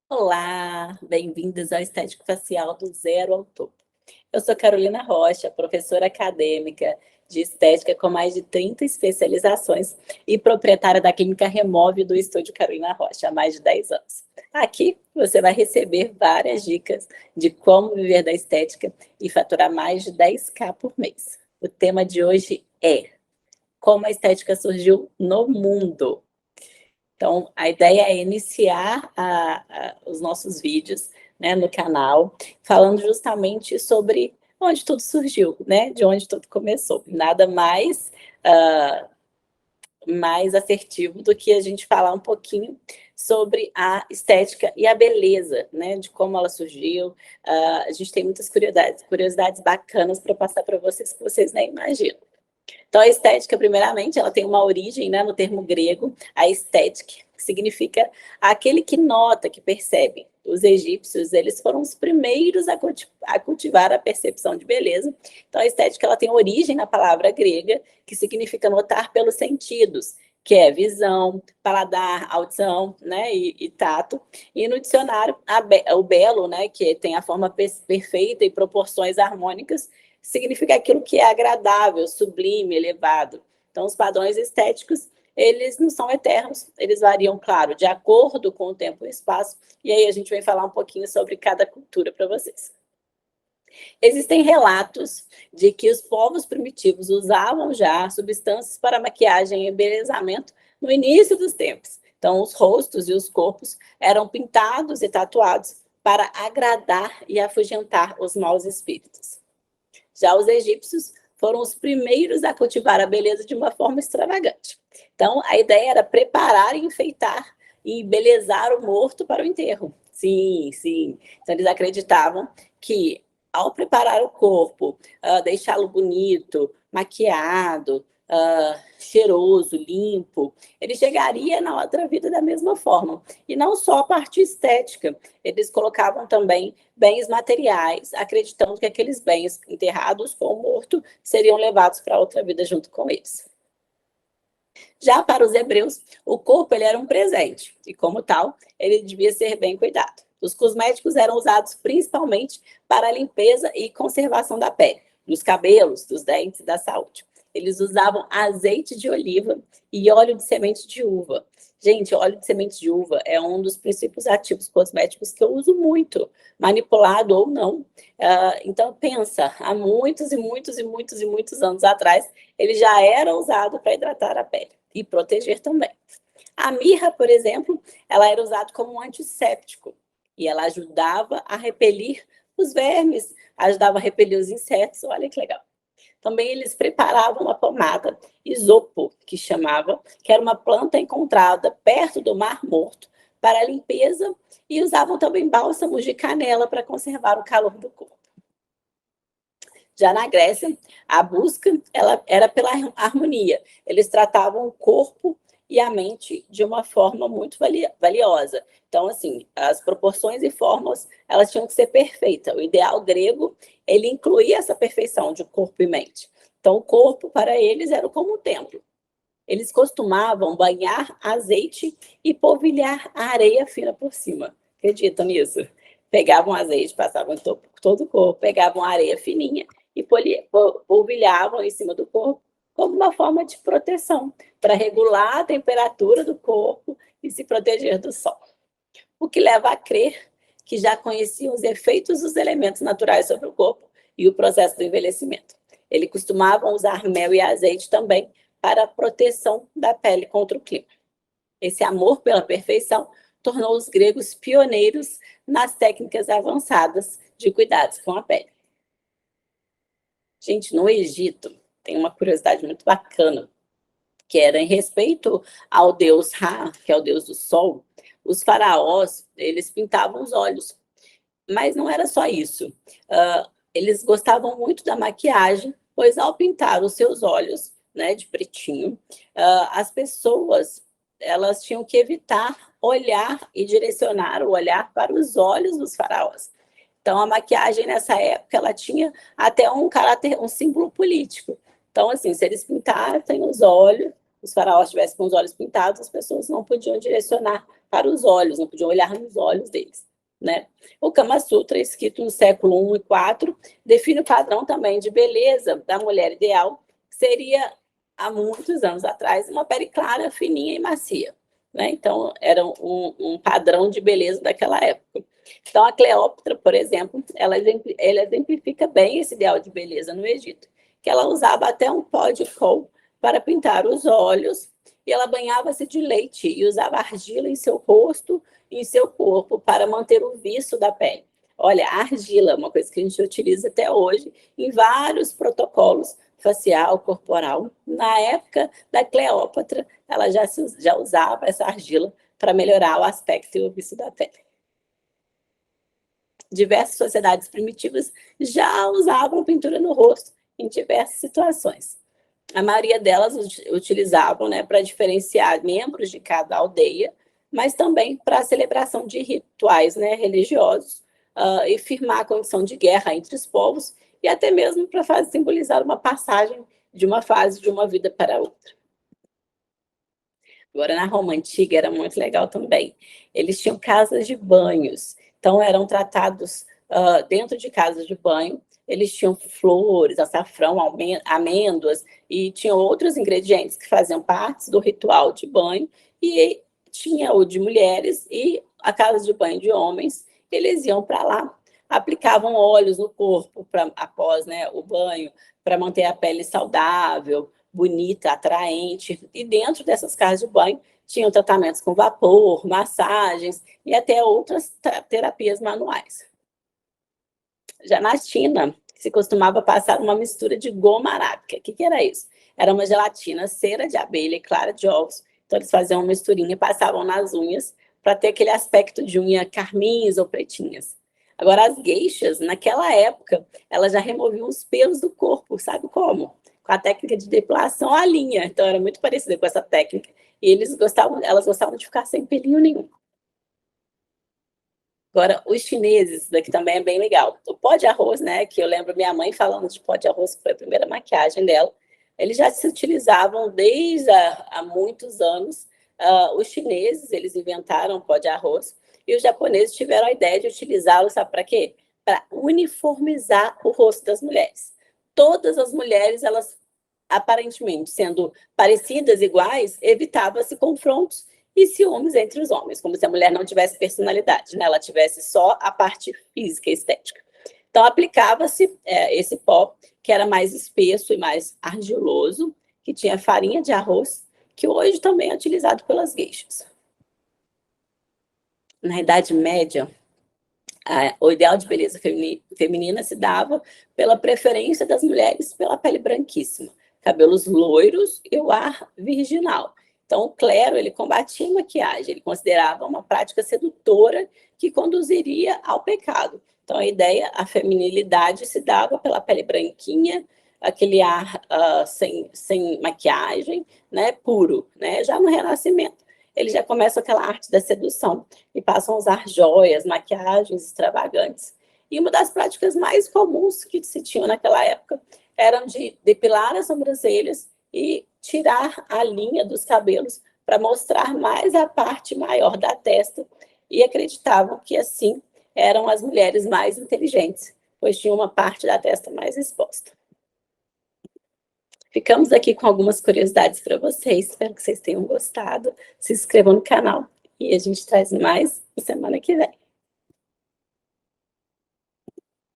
Olá, bem-vindas ao Estético Facial do Zero ao Topo. Eu sou Carolina Rocha, professora acadêmica de estética com mais de 30 especializações e proprietária da clínica Remove do Estúdio Carolina Rocha há mais de 10 anos. Aqui você vai receber várias dicas de como viver da estética e faturar mais de 10k por mês. O tema de hoje é como a estética surgiu no mundo. Então, a ideia é iniciar os nossos vídeos, né, no canal, falando justamente sobre onde tudo surgiu, né, de onde tudo começou. Nada mais assertivo do que a gente falar um pouquinho sobre a estética e a beleza, né, de como ela surgiu. A gente tem muitas curiosidades bacanas para passar para vocês que vocês nem imaginam. Então, a estética, primeiramente, ela tem uma origem, né, no termo grego, a estética, que significa aquele que nota, que percebe. Os egípcios, eles foram os primeiros a cultivar a percepção de beleza. Então, a estética, ela tem origem na palavra grega, que significa notar pelos sentidos, que é visão, paladar, audição, né, e tato. E no dicionário, o belo, né, que tem a forma perfeita e proporções harmônicas, significa aquilo que é agradável, sublime, elevado. Então, os padrões estéticos, eles não são eternos, eles variam, claro, de acordo com o tempo e o espaço, e aí a gente vai falar um pouquinho sobre cada cultura para vocês. Existem relatos de que os povos primitivos usavam já substâncias para maquiagem e embelezamento no início dos tempos. Então, os rostos e os corpos eram pintados e tatuados para agradar e afugentar os maus espíritos. Já os egípcios foram os primeiros a cultivar a beleza de uma forma extravagante. Então, a ideia era preparar, enfeitar e embelezar o morto para o enterro. Sim, sim. Então, eles acreditavam que, ao preparar o corpo, deixá-lo bonito, maquiado, cheiroso, limpo, ele chegaria na outra vida da mesma forma. E não só a parte estética, eles colocavam também bens materiais, acreditando que aqueles bens enterrados com o morto seriam levados para outra vida junto com eles. Já para os hebreus, o corpo ele era um presente, e como tal, ele devia ser bem cuidado. Os cosméticos eram usados principalmente para a limpeza e conservação da pele, dos cabelos, dos dentes e da saúde. Eles usavam azeite de oliva e óleo de semente de uva. Gente, óleo de semente de uva é um dos princípios ativos cosméticos que eu uso muito, manipulado ou não. Então, pensa, há muitos e muitos e muitos e muitos anos atrás, ele já era usado para hidratar a pele e proteger também. A mirra, por exemplo, ela era usada como um antisséptico e ela ajudava a repelir os vermes, ajudava a repelir os insetos. Olha que legal. Também eles preparavam uma pomada, isopo, que chamava, que era uma planta encontrada perto do Mar Morto para a limpeza, e usavam também bálsamos de canela para conservar o calor do corpo. Já na Grécia, a busca ela era pela harmonia. Eles tratavam o corpo e a mente de uma forma muito valiosa. Então, assim, as proporções e formas, elas tinham que ser perfeitas. O ideal grego, ele incluía essa perfeição de corpo e mente. Então, o corpo, para eles, era como um templo. Eles costumavam banhar azeite e polvilhar a areia fina por cima. Acreditam nisso? Pegavam azeite, passavam em todo o corpo, pegavam areia fininha e polvilhavam em cima do corpo como uma forma de proteção, para regular a temperatura do corpo e se proteger do sol. O que leva a crer que já conheciam os efeitos dos elementos naturais sobre o corpo e o processo do envelhecimento. Eles costumavam usar mel e azeite também para a proteção da pele contra o clima. Esse amor pela perfeição tornou os gregos pioneiros nas técnicas avançadas de cuidados com a pele. Gente, no Egito, tem uma curiosidade muito bacana, que era em respeito ao deus Ra, que é o deus do sol, os faraós, eles pintavam os olhos. Mas não era só isso. Eles gostavam muito da maquiagem, pois ao pintar os seus olhos, né, de pretinho, as pessoas elas tinham que evitar olhar e direcionar o olhar para os olhos dos faraós. Então, a maquiagem nessa época, ela tinha até um caráter, um símbolo político. Então, assim, se eles pintassem os olhos, os faraós estivessem com os olhos pintados, as pessoas não podiam direcionar para os olhos, não podiam olhar nos olhos deles, né? O Kama Sutra, escrito no século I e IV, define o padrão também de beleza da mulher ideal, que seria, há muitos anos atrás, uma pele clara, fininha e macia, né? Então, era um padrão de beleza daquela época. Então, a Cleópatra, por exemplo, ela exemplifica bem esse ideal de beleza no Egito, que ela usava até um pó de col para pintar os olhos, e ela banhava-se de leite e usava argila em seu rosto e em seu corpo para manter o viço da pele. Olha, a argila é uma coisa que a gente utiliza até hoje em vários protocolos facial, corporal. Na época da Cleópatra, ela já usava essa argila para melhorar o aspecto e o viço da pele. Diversas sociedades primitivas já usavam pintura no rosto em diversas situações. A maioria delas utilizavam, né, para diferenciar membros de cada aldeia, mas também para a celebração de rituais, né, religiosos, e firmar a condição de guerra entre os povos, e até mesmo para simbolizar uma passagem de uma fase de uma vida para outra. Agora, na Roma Antiga era muito legal também. Eles tinham casas de banhos, então eram tratados dentro de casas de banho. Eles tinham flores, açafrão, amêndoas, e tinham outros ingredientes que faziam parte do ritual de banho, e tinha o de mulheres e a casa de banho de homens. Eles iam para lá, aplicavam óleos no corpo após, né, o banho, para manter a pele saudável, bonita, atraente, e dentro dessas casas de banho tinham tratamentos com vapor, massagens e até outras terapias manuais. Já na China, se costumava passar uma mistura de goma arábica. O que era isso? Era uma gelatina, cera de abelha e clara de ovos. Então, eles faziam uma misturinha e passavam nas unhas para ter aquele aspecto de unha carmins ou pretinhas. Agora, as geishas, naquela época, elas já removiam os pelos do corpo, sabe como? Com a técnica de depilação à linha. Então, era muito parecida com essa técnica. E elas gostavam de ficar sem pelinho nenhum. Agora, os chineses, daqui também é bem legal. O pó de arroz, né, que eu lembro minha mãe falando de pó de arroz, que foi a primeira maquiagem dela, eles já se utilizavam desde há muitos anos. Os chineses, eles inventaram o pó de arroz, e os japoneses tiveram a ideia de utilizá-lo, sabe para quê? Para uniformizar o rosto das mulheres. Todas as mulheres, elas aparentemente sendo parecidas, iguais, evitava-se confrontos e ciúmes entre os homens, como se a mulher não tivesse personalidade, né? Ela tivesse só a parte física e estética. Então, aplicava-se esse pó, que era mais espesso e mais argiloso, que tinha farinha de arroz, que hoje também é utilizado pelas geishas. Na Idade Média, o ideal de beleza feminina se dava pela preferência das mulheres pela pele branquíssima, cabelos loiros e o ar virginal. Então, o clero, ele combatia a maquiagem, ele considerava uma prática sedutora que conduziria ao pecado. Então, a feminilidade se dava pela pele branquinha, aquele ar sem maquiagem, né, puro, né? Já no Renascimento, eles já começam aquela arte da sedução e passam a usar joias, maquiagens extravagantes. E uma das práticas mais comuns que se tinham naquela época eram de depilar as sobrancelhas e tirar a linha dos cabelos para mostrar mais a parte maior da testa, e acreditavam que assim eram as mulheres mais inteligentes, pois tinham uma parte da testa mais exposta. Ficamos aqui com algumas curiosidades para vocês, espero que vocês tenham gostado. Se inscrevam no canal e a gente traz mais na semana que vem.